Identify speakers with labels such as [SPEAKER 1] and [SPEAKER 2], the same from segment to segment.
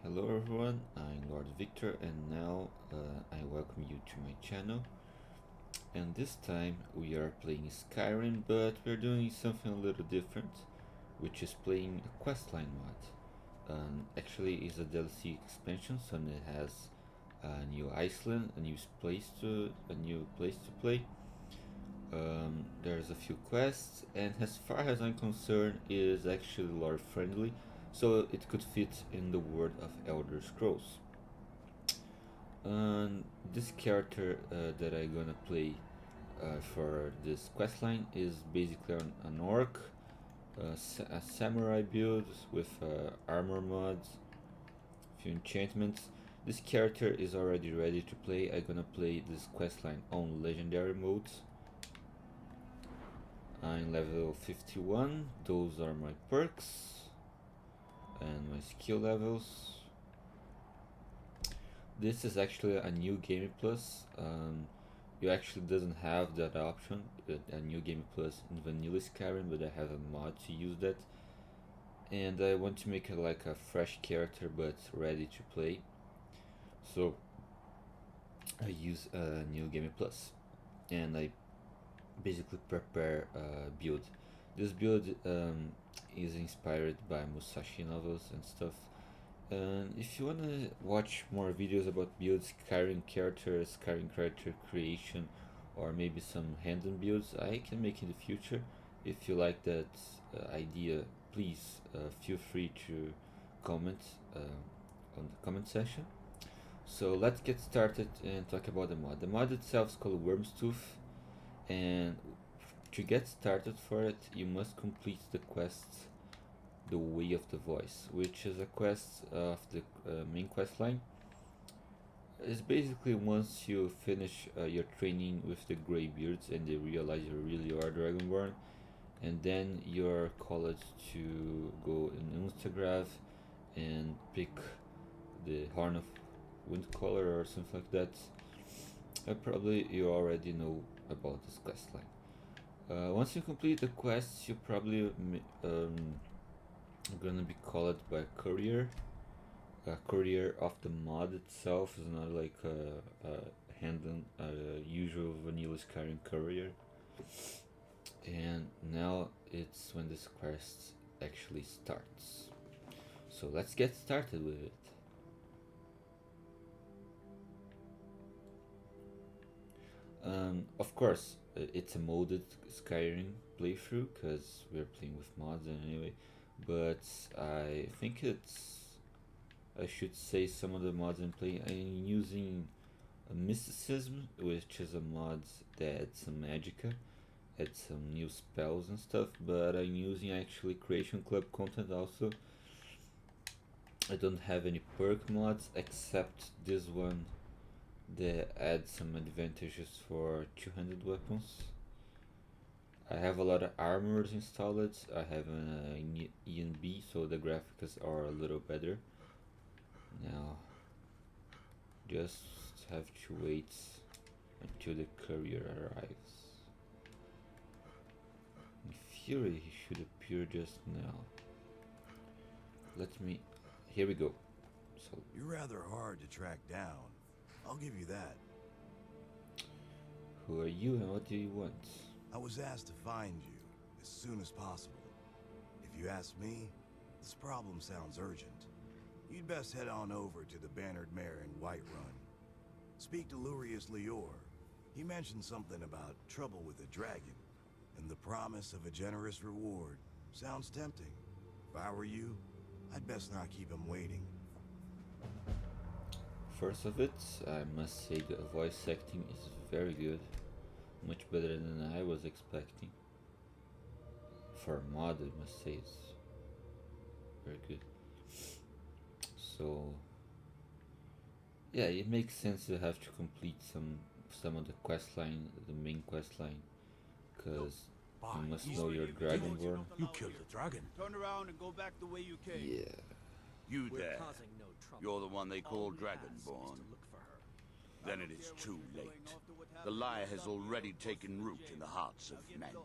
[SPEAKER 1] Hello everyone, I'm Lord Victor and now I welcome you to my channel. And this time we are playing Skyrim, but we're doing something a little different, which is playing a questline mod. Actually it's a DLC expansion, so it has a new Iceland, a new place to play. There's a few quests, and as far as I'm concerned, it is actually lore friendly, so it could fit in the world of Elder Scrolls. And this character that I'm gonna play for this questline is basically an orc, a samurai build with armor mods, few enchantments. This character is already ready to play. I'm gonna play this questline on legendary modes. I'm level 51, those are my perks and my skill levels. This is actually a new game plus. You actually doesn't have that option, a new game plus in vanilla Skyrim, but I have a mod to use that. And I want to make it like a fresh character but ready to play. So I use a new game plus, and I basically prepare a build. This build is inspired by Musashi novels and stuff. And if you wanna watch more videos about builds, Skyrim character creation, or maybe some random builds, I can make in the future. If you like that idea, please feel free to comment on the comment section. So let's get started and talk about the mod. The mod itself is called Wyrmstooth, and to get started for it, you must complete the quest The Way of the Voice, which is a quest of the main quest line. It's basically once you finish your training with the Greybeards and they realize you really are Dragonborn, and then you're called to go in Instagraph and pick the Horn of Windcaller or something like that. Probably you already know about this quest line. Once you complete the quest, you probably gonna be called by a courier. A courier of the mod itself is not like a usual vanilla Skyrim courier. And now it's when this quest actually starts. So let's get started with it. Of course, it's a modded Skyrim playthrough because we're playing with mods anyway. But I think I should say some of the mods I'm playing. I'm using a Mysticism, which is a mod that adds some magicka, adds some new spells and stuff. But I'm using actually Creation Club content also. I don't have any perk mods except this one that adds some advantages for two-handed weapons. I have a lot of armors installed. I have an ENB, so the graphics are a little better. Now, just have to wait until the courier arrives. In theory, he should appear just now. Here we go. So
[SPEAKER 2] you're rather hard to track down. I'll give you that.
[SPEAKER 1] Who are you and what do you want?
[SPEAKER 2] I was asked to find you as soon as possible. If you ask me, this problem sounds urgent. You'd best head on over to the Bannered Mare in Whiterun. Speak to Lurius Lior. He mentioned something about trouble with a dragon, and the promise of a generous reward. Sounds tempting. If I were you, I'd best not keep him waiting.
[SPEAKER 1] First of it, I must say the voice acting is very good. Much better than I was expecting. For a mod, I must say it's very good. So yeah, it makes sense to have to complete some of the quest line, the main quest line, because you must know you're Dragonborn.
[SPEAKER 3] You killed the dragon.
[SPEAKER 4] Turn around and go back the way you came.
[SPEAKER 1] Yeah.
[SPEAKER 3] You there. You're the one they call Dragonborn. Then it is too late. The lie has already taken root in the hearts of men.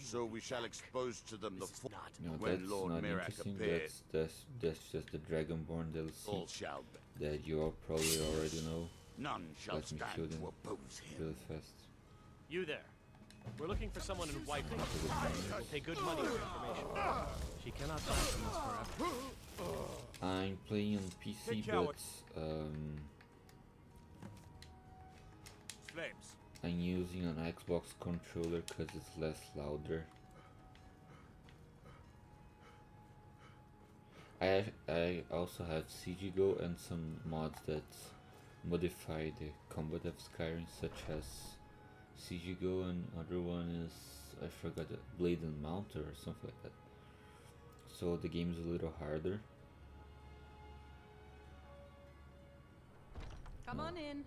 [SPEAKER 3] So we shall expose to them the full
[SPEAKER 1] No,
[SPEAKER 3] when
[SPEAKER 1] that's
[SPEAKER 3] Lord
[SPEAKER 1] not
[SPEAKER 3] Mirac
[SPEAKER 1] interesting.
[SPEAKER 3] appeared.
[SPEAKER 1] That's just the Dragonborn
[SPEAKER 3] All
[SPEAKER 1] DLC
[SPEAKER 3] shall be.
[SPEAKER 1] that you all probably already know.
[SPEAKER 3] None shall
[SPEAKER 1] Let me show
[SPEAKER 3] stand
[SPEAKER 1] them
[SPEAKER 3] to oppose
[SPEAKER 1] really
[SPEAKER 3] him.
[SPEAKER 1] fast.
[SPEAKER 5] You there. We're looking for someone in Whiterun. We'll pay good money for information. She cannot die from this forever.
[SPEAKER 1] I'm playing on PC,
[SPEAKER 4] Take care.
[SPEAKER 1] but
[SPEAKER 4] Flames.
[SPEAKER 1] I'm using an Xbox controller because it's less louder. I also have CGGO and some mods that modify the combat of Skyrim, such as CGGO, and other one is, I forgot, Blade and Mounter or something like that. So the game is a little harder.
[SPEAKER 6] Come on in.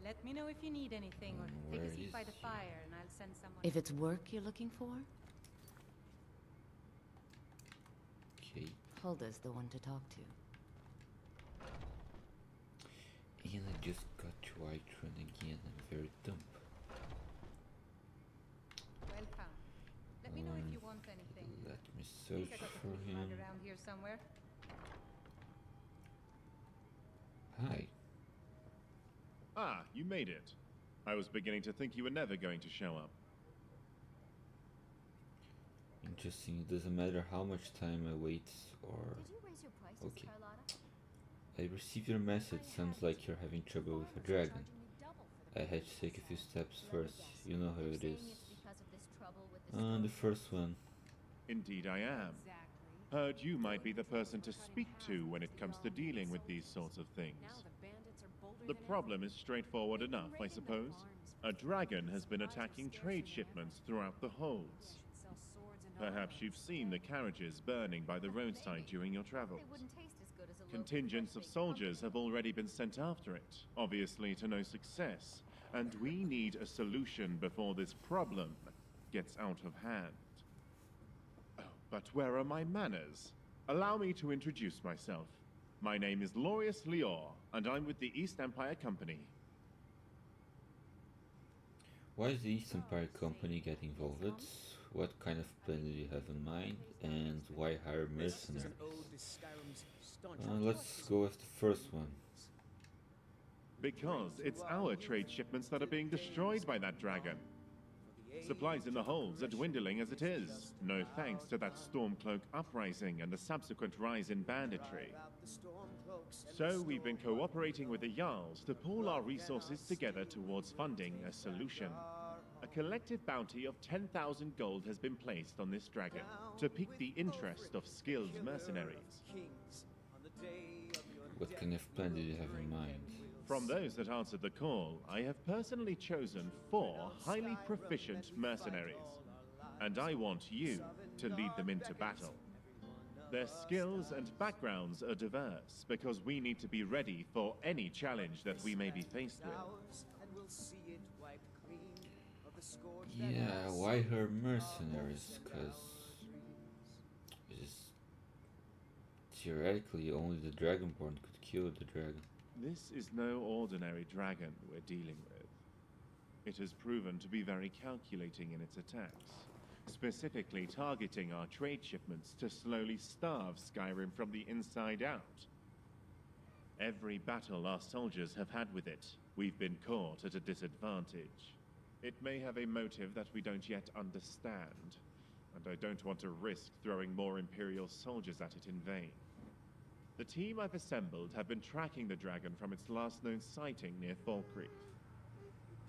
[SPEAKER 6] Let me know if you need anything, or take
[SPEAKER 1] Where
[SPEAKER 6] a seat
[SPEAKER 1] is
[SPEAKER 6] by the
[SPEAKER 1] he?
[SPEAKER 6] fire and I'll send someone.
[SPEAKER 7] If it's work you're looking for,
[SPEAKER 1] Okay,
[SPEAKER 7] Hulda's the one to talk to.
[SPEAKER 1] and I just got to Whiterun again. I'm very dumb.
[SPEAKER 6] Welcome. Let me know if you want anything.
[SPEAKER 1] Let me
[SPEAKER 6] Think
[SPEAKER 1] search
[SPEAKER 6] I got the
[SPEAKER 1] for
[SPEAKER 6] food mug
[SPEAKER 1] him.
[SPEAKER 6] around here somewhere.
[SPEAKER 1] Hi.
[SPEAKER 8] Ah, you made it. I was beginning to think you were never going to show up.
[SPEAKER 1] Interesting. It doesn't matter how much time I wait or...
[SPEAKER 9] Did you raise your prices,
[SPEAKER 1] Okay.
[SPEAKER 9] Carlotta?
[SPEAKER 1] I received your message. Sounds like you're having trouble with a dragon. I had to take a few steps first. You know how it is. The first one.
[SPEAKER 8] Indeed I am. Heard you might be the person to speak to when it comes to dealing with these sorts of things. The problem is straightforward enough, I suppose. A dragon has been attacking trade shipments throughout the holds. Perhaps you've seen the carriages burning by the roadside during your travels. Contingents of soldiers have already been sent after it, obviously to no success, and we need a solution before this problem gets out of hand. Oh, but where are my manners? Allow me to introduce myself. My name is Lorius Lior, and I'm with the East Empire Company.
[SPEAKER 1] Why is the East Empire Company getting involved? What kind of plan do you have in mind? And why hire mercenaries? Let's go with the first one.
[SPEAKER 8] Because it's our trade shipments that are being destroyed by that dragon. Supplies in the holds are dwindling as it is, no thanks to that Stormcloak uprising and the subsequent rise in banditry. So we've been cooperating with the Jarls to pool our resources together towards funding a solution. A collective bounty of 10,000 gold has been placed on this dragon to pique the interest of skilled mercenaries.
[SPEAKER 1] What kind of plan did you have in mind?
[SPEAKER 8] From those that answered the call, I have personally chosen 4 highly proficient mercenaries, and I want you to lead them into battle. Their skills and backgrounds are diverse because we need to be ready for any challenge that we may be faced with.
[SPEAKER 1] Yeah, why her mercenaries? Because theoretically only the Dragonborn could kill the dragon.
[SPEAKER 8] This is no ordinary dragon we're dealing with. It has proven to be very calculating in its attacks, specifically targeting our trade shipments to slowly starve Skyrim from the inside out. Every battle our soldiers have had with it, we've been caught at a disadvantage. It may have a motive that we don't yet understand, and I don't want to risk throwing more Imperial soldiers at it in vain. The team I've assembled have been tracking the dragon from its last known sighting near Falkreath.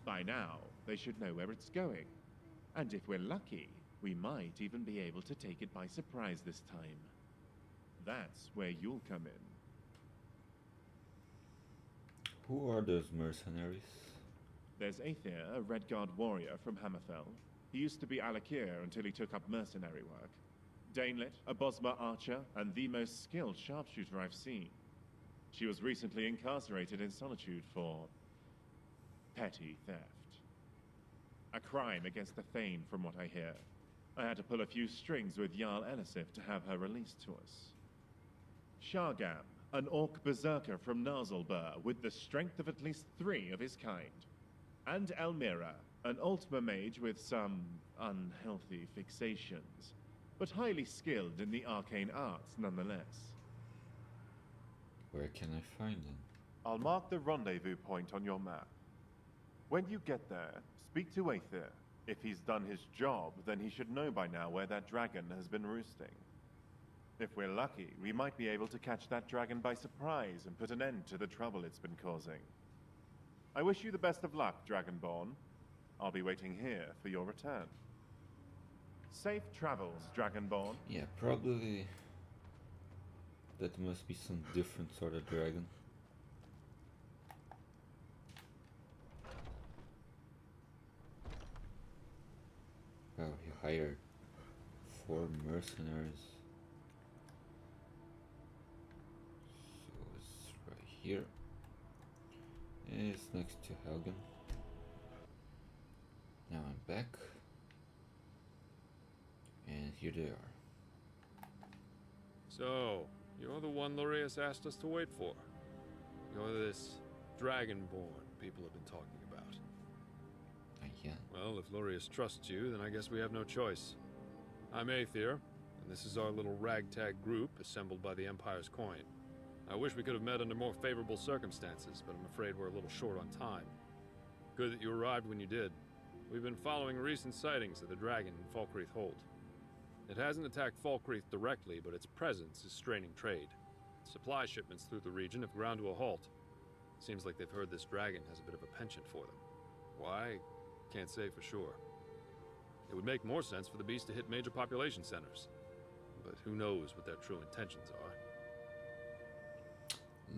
[SPEAKER 8] By now, they should know where it's going, and if we're lucky, we might even be able to take it by surprise this time. That's where you'll come in.
[SPEAKER 1] Who are those mercenaries?
[SPEAKER 8] There's Aether, a Redguard warrior from Hammerfell. He used to be Alakir until he took up mercenary work. Danelit, a Bosmer archer, and the most skilled sharpshooter I've seen. She was recently incarcerated in solitude for petty theft. A crime against the Thane, from what I hear. I had to pull a few strings with Jarl Elisif to have her released to us. Shargam, an orc berserker from Narzalbur with the strength of at least 3 of his kind. And Elmira, An Ultima mage with some unhealthy fixations, but highly skilled in the arcane arts nonetheless.
[SPEAKER 1] Where can I find them?
[SPEAKER 8] I'll mark the rendezvous point on your map. When you get there, speak to Aether. If he's done his job, then he should know by now where that dragon has been roosting. If we're lucky, we might be able to catch that dragon by surprise and put an end to the trouble it's been causing. I wish you the best of luck, Dragonborn. I'll be waiting here for your return. Safe travels, Dragonborn.
[SPEAKER 1] Yeah, probably that must be some different sort of dragon. Wow, he hired 4 mercenaries. So it's right here. And it's next to Helgen. Now I'm back. And here they are.
[SPEAKER 9] So, you're the one Lurius asked us to wait for. You're this Dragonborn people have been talking about.
[SPEAKER 1] Yeah.
[SPEAKER 9] Well, if Lurius trusts you, then I guess we have no choice. I'm Aether, and this is our little ragtag group assembled by the Empire's coin. I wish we could have met under more favorable circumstances, but I'm afraid we're a little short on time. Good that you arrived when you did. We've been following recent sightings of the dragon in Falkreath Hold. It hasn't attacked Falkreath directly, but its presence is straining trade. Supply shipments through the region have ground to a halt. Seems like they've heard this dragon has a bit of a penchant for them. Why? Can't say for sure. It would make more sense for the beast to hit major population centers. But who knows what their true intentions are.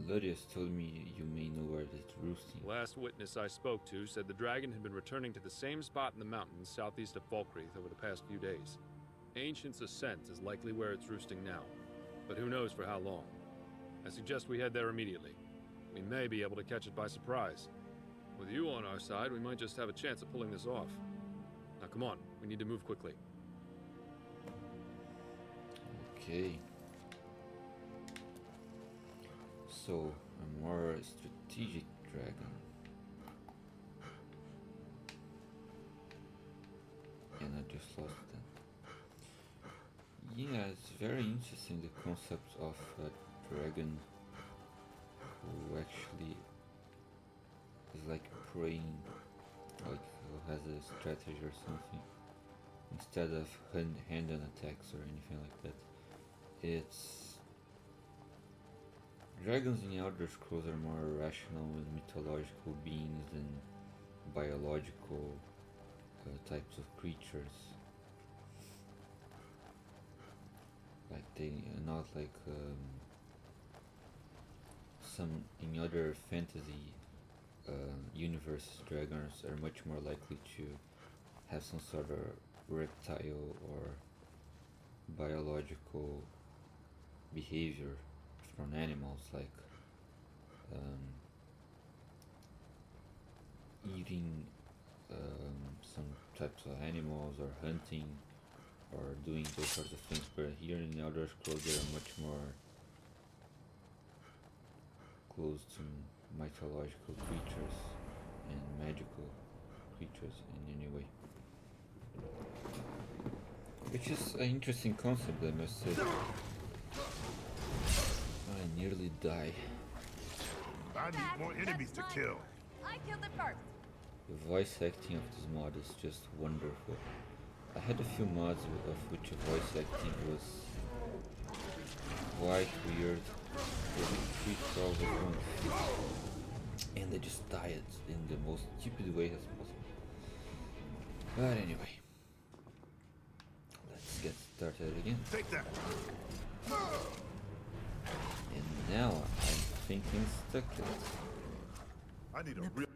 [SPEAKER 1] Lurius told me you may know where it's roosting.
[SPEAKER 9] Last witness I spoke to said the dragon had been returning to the same spot in the mountains southeast of Falkreath over the past few days. Ancient's Ascent is likely where it's roosting now, but who knows for how long. I suggest we head there immediately. We may be able to catch it by surprise. With you on our side, we might just have a chance of pulling this off. Now come on, we need to move quickly.
[SPEAKER 1] Okay. So, a more strategic dragon. And I just lost that. Yeah, it's very interesting, the concept of a dragon who actually is like praying, like who has a strategy or something, instead of hand-on attacks or anything like that. It's dragons in Elder Scrolls are more rational and mythological beings than biological types of creatures. Like they are not like some in other fantasy universes. Dragons are much more likely to have some sort of reptile or biological behavior from animals, like eating some types of animals or hunting or doing those sorts of things. But here in the Elder Scrolls they are much more close to mythological creatures and magical creatures in any way. Which is an interesting concept, I must say. I nearly die.
[SPEAKER 2] I need more enemies to kill.
[SPEAKER 6] I killed it first.
[SPEAKER 1] The voice acting of this mod is just wonderful. I had a few mods of which the voice acting was quite weird. They did 3 trolls at once, and they just died in the most stupid way as possible. But anyway, let's get started again.
[SPEAKER 2] Take that.
[SPEAKER 1] And now I'm thinking succulent.
[SPEAKER 2] I need a real.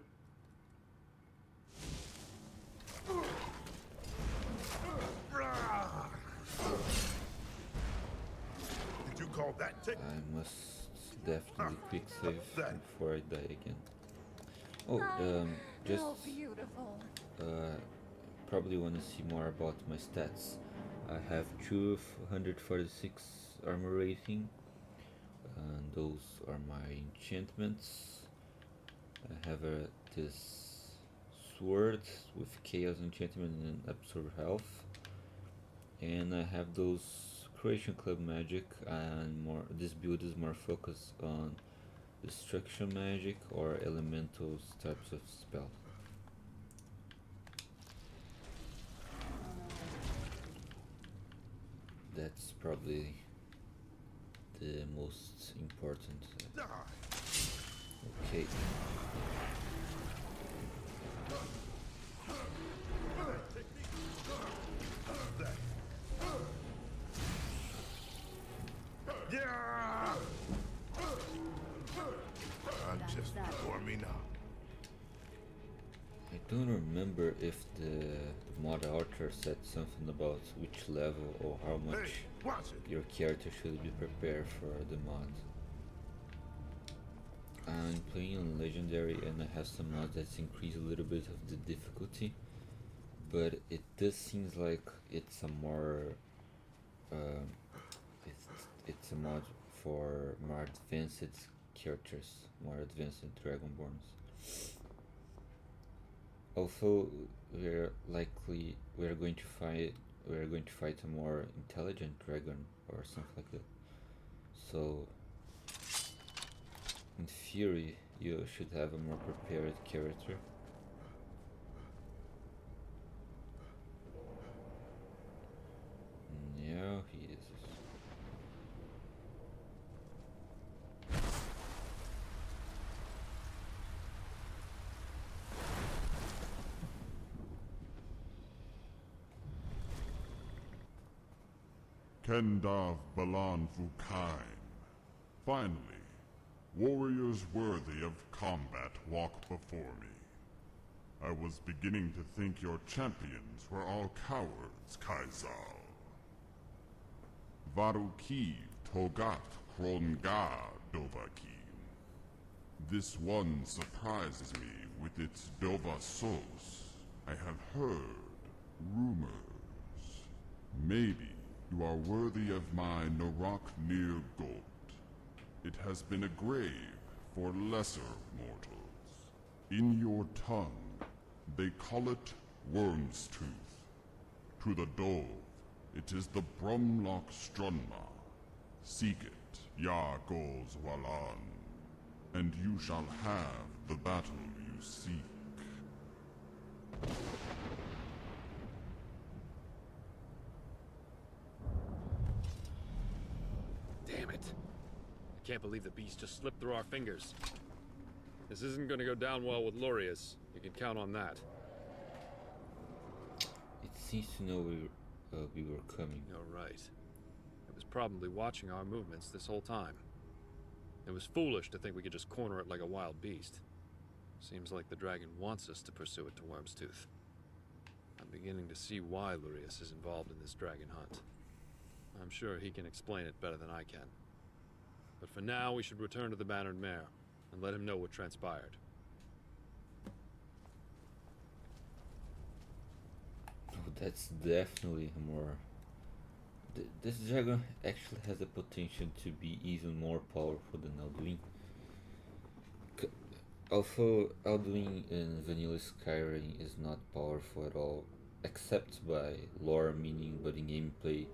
[SPEAKER 2] Did you call that tick?
[SPEAKER 1] I must definitely quick save before I die again. Oh, just
[SPEAKER 6] beautiful.
[SPEAKER 1] probably want to see more about my stats. I have 246 armor rating, and those are my enchantments. I have this sword with chaos enchantment and absorb health, and I have those creation club magic, and more this build is more focused on destruction magic or elemental types of spell. That's probably the most important. Okay.
[SPEAKER 2] Just before me now.
[SPEAKER 1] I don't remember if the mod author said something about which level or how much your character should be prepared for the mod. I'm playing on legendary and I have some mods that increase a little bit of the difficulty, but it does seems like it's a more it's a mod for more advanced characters, more advanced dragonborns. Also, we're going to fight a more intelligent dragon or something like that. So in theory you should have a more prepared character. Yeah, he is.
[SPEAKER 10] Kendav Balan Vukaim. Finally, warriors worthy of combat walk before me. I was beginning to think your champions were all cowards, Kaisal. Varukiv Togat Kronga Dovakim. This one surprises me with its Dovasos. I have heard rumors. Maybe you are worthy of my Norak near Gold. It has been a grave for lesser mortals. In your tongue, they call it Wyrmstooth. To the Dove, it is the Brumlock Strunma. Seek it, Ya Goz Walan, and you shall have the battle you seek.
[SPEAKER 9] Damn it. I can't believe the beast just slipped through our fingers. This isn't gonna go down well with Lurius. You can count on that.
[SPEAKER 1] It seems to know we were coming.
[SPEAKER 9] You're right. It was probably watching our movements this whole time. It was foolish to think we could just corner it like a wild beast. Seems like the dragon wants us to pursue it to Wyrmstooth. I'm beginning to see why Lurius is involved in this dragon hunt. I'm sure he can explain it better than I can. But for now, we should return to the Bannered Mare and let him know what transpired.
[SPEAKER 1] Oh, that's definitely a more... This dragon actually has the potential to be even more powerful than Alduin. Although Alduin in vanilla Skyrim is not powerful at all, except by lore meaning, but in gameplay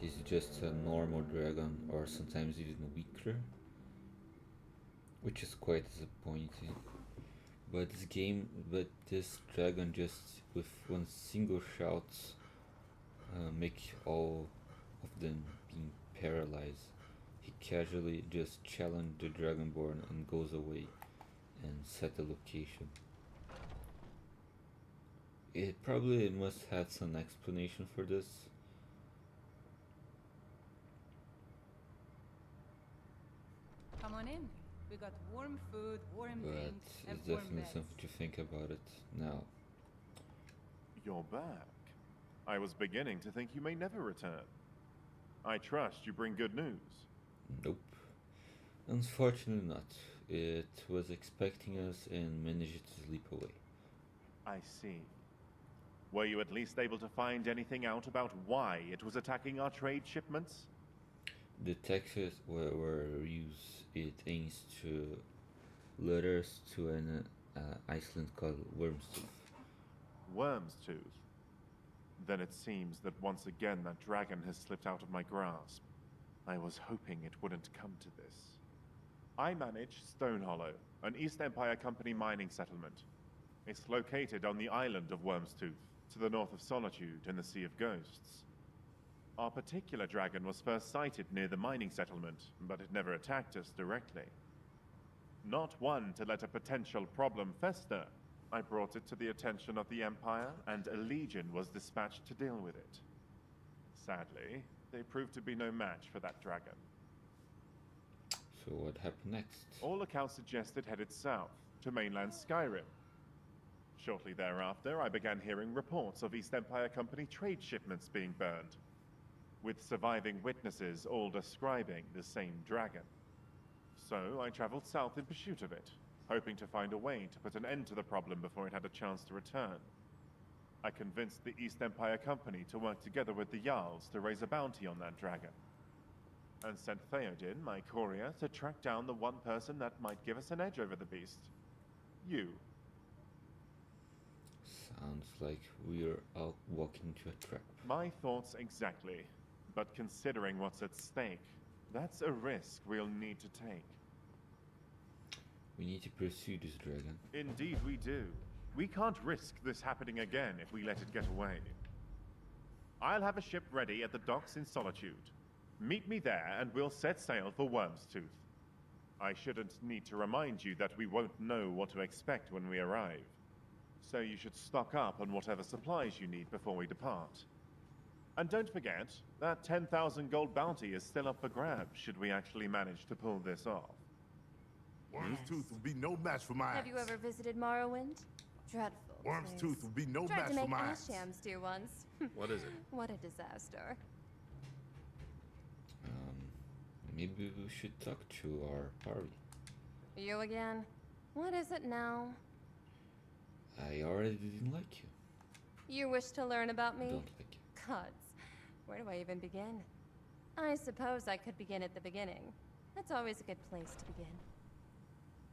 [SPEAKER 1] he's just a normal dragon, or sometimes even weaker, which is quite disappointing. But this dragon just with one single shout make all of them being paralyzed. He casually just challenged the Dragonborn and goes away and set the location. It probably must have some explanation for this.
[SPEAKER 6] Come on in. We got warm food, warm
[SPEAKER 1] But
[SPEAKER 6] drinks, and
[SPEAKER 1] it's
[SPEAKER 6] warm
[SPEAKER 1] definitely
[SPEAKER 6] beds.
[SPEAKER 1] something to think about it now.
[SPEAKER 8] You're back. I was beginning to think you may never return. I trust you bring good news.
[SPEAKER 1] Nope. Unfortunately not. It was expecting us and managed to slip away.
[SPEAKER 8] I see. Were you at least able to find anything out about why it was attacking our trade shipments?
[SPEAKER 1] The Texas were used. It aims to lure us to an island called Wyrmstooth.
[SPEAKER 8] Wyrmstooth. Then it seems that once again that dragon has slipped out of my grasp. I was hoping it wouldn't come to this. I manage Stone Hollow, an East Empire Company mining settlement. It's located on the island of Wyrmstooth, to the north of Solitude in the Sea of Ghosts. Our particular dragon was first sighted near the mining settlement, but it never attacked us directly. Not one to let a potential problem fester, I brought it to the attention of the Empire, and a legion was dispatched to deal with it. Sadly, they proved to be no match for that dragon.
[SPEAKER 1] So what happened next?
[SPEAKER 8] All accounts suggest it headed south, to mainland Skyrim. Shortly thereafter, I began hearing reports of East Empire Company trade shipments being burned, with surviving witnesses all describing the same dragon. So I traveled south in pursuit of it, hoping to find a way to put an end to the problem before it had a chance to return. I convinced the East Empire Company to work together with the Jarls to raise a bounty on that dragon, and sent Theoden, my courier, to track down the one person that might give us an edge over the beast. You.
[SPEAKER 1] Sounds like we're out walking into a trap.
[SPEAKER 8] My thoughts exactly. But considering what's at stake, that's a risk we'll need to take.
[SPEAKER 1] We need to pursue this dragon.
[SPEAKER 8] Indeed we do. We can't risk this happening again if we let it get away. I'll have a ship ready at the docks in Solitude. Meet me there and we'll set sail for Wyrmstooth. I shouldn't need to remind you that we won't know what to expect when we arrive. So you should stock up on whatever supplies you need before we depart. And don't forget, that 10,000 gold bounty is still up for grabs should we actually manage to pull this off.
[SPEAKER 10] Wyrmstooth will be no match for my axe.
[SPEAKER 11] Have you ever visited Morrowind? Dreadful.
[SPEAKER 10] Wyrmstooth will be no
[SPEAKER 11] Tried
[SPEAKER 10] match
[SPEAKER 11] to
[SPEAKER 10] for
[SPEAKER 11] make
[SPEAKER 10] my axe.
[SPEAKER 11] Ashams do once.
[SPEAKER 9] What is it?
[SPEAKER 11] What a disaster.
[SPEAKER 1] Maybe we should talk to our party.
[SPEAKER 11] You again? What is it now?
[SPEAKER 1] I already didn't like you.
[SPEAKER 11] You wish to learn about me?
[SPEAKER 1] Don't like you.
[SPEAKER 11] Gods, where do I even begin? I suppose I could begin at the beginning. That's always a good place to begin.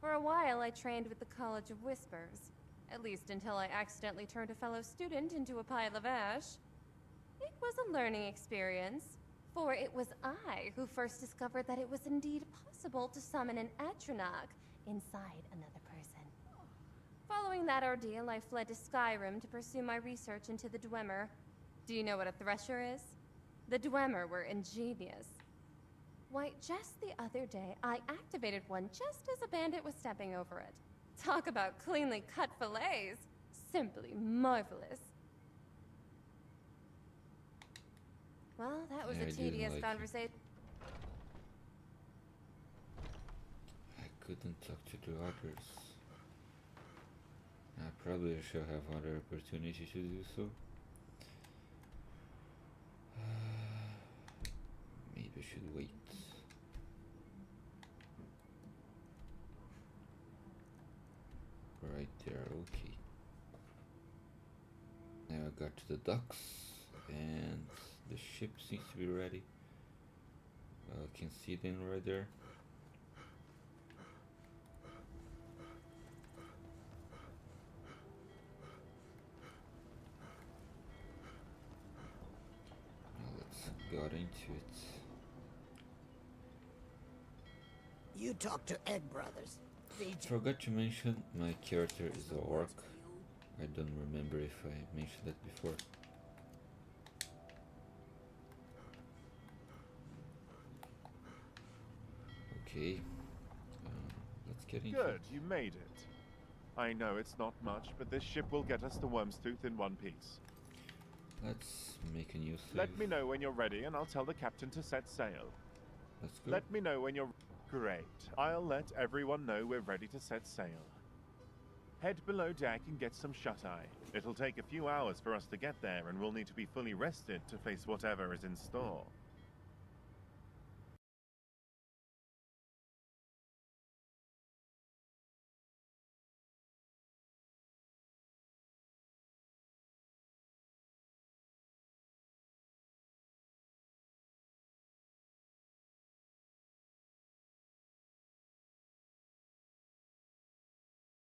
[SPEAKER 11] For a while, I trained with the College of Whispers. At least until I accidentally turned a fellow student into a pile of ash. It was a learning experience, for it was I who first discovered that it was indeed possible to summon an Atronach inside another person. Following that ordeal, I fled to Skyrim to pursue my research into the Dwemer. Do you know what a Thresher is? The Dwemer were ingenious. Why, just the other day, I activated one just as a bandit was stepping over it. Talk about cleanly cut fillets! Simply marvelous. Well, that was
[SPEAKER 1] Yeah,
[SPEAKER 11] a
[SPEAKER 1] I didn't
[SPEAKER 11] tedious
[SPEAKER 1] like it.
[SPEAKER 11] conversation.
[SPEAKER 1] I couldn't talk to the others. I probably should have other opportunity to do so. Maybe I should wait. Right there, okay. Now I got to the docks and the ship seems to be ready. I can see them right there. Now let's get into it.
[SPEAKER 12] You talk to Egg Brothers.
[SPEAKER 1] Forgot to mention my character is a orc. I don't remember if I mentioned that before. Okay, let's get into
[SPEAKER 8] Good,
[SPEAKER 1] it.
[SPEAKER 8] you made it. I know it's not much, but this ship will get us to Wyrmstooth in one piece.
[SPEAKER 1] Let's make a new save.
[SPEAKER 8] Let me know when you're ready and I'll tell the captain to set sail.
[SPEAKER 1] Let's go.
[SPEAKER 8] Let me know when you're... Great. I'll let everyone know we're ready to set sail. Head below deck and get some shut-eye. It'll take a few hours for us to get there and we'll need to be fully rested to face whatever is in store.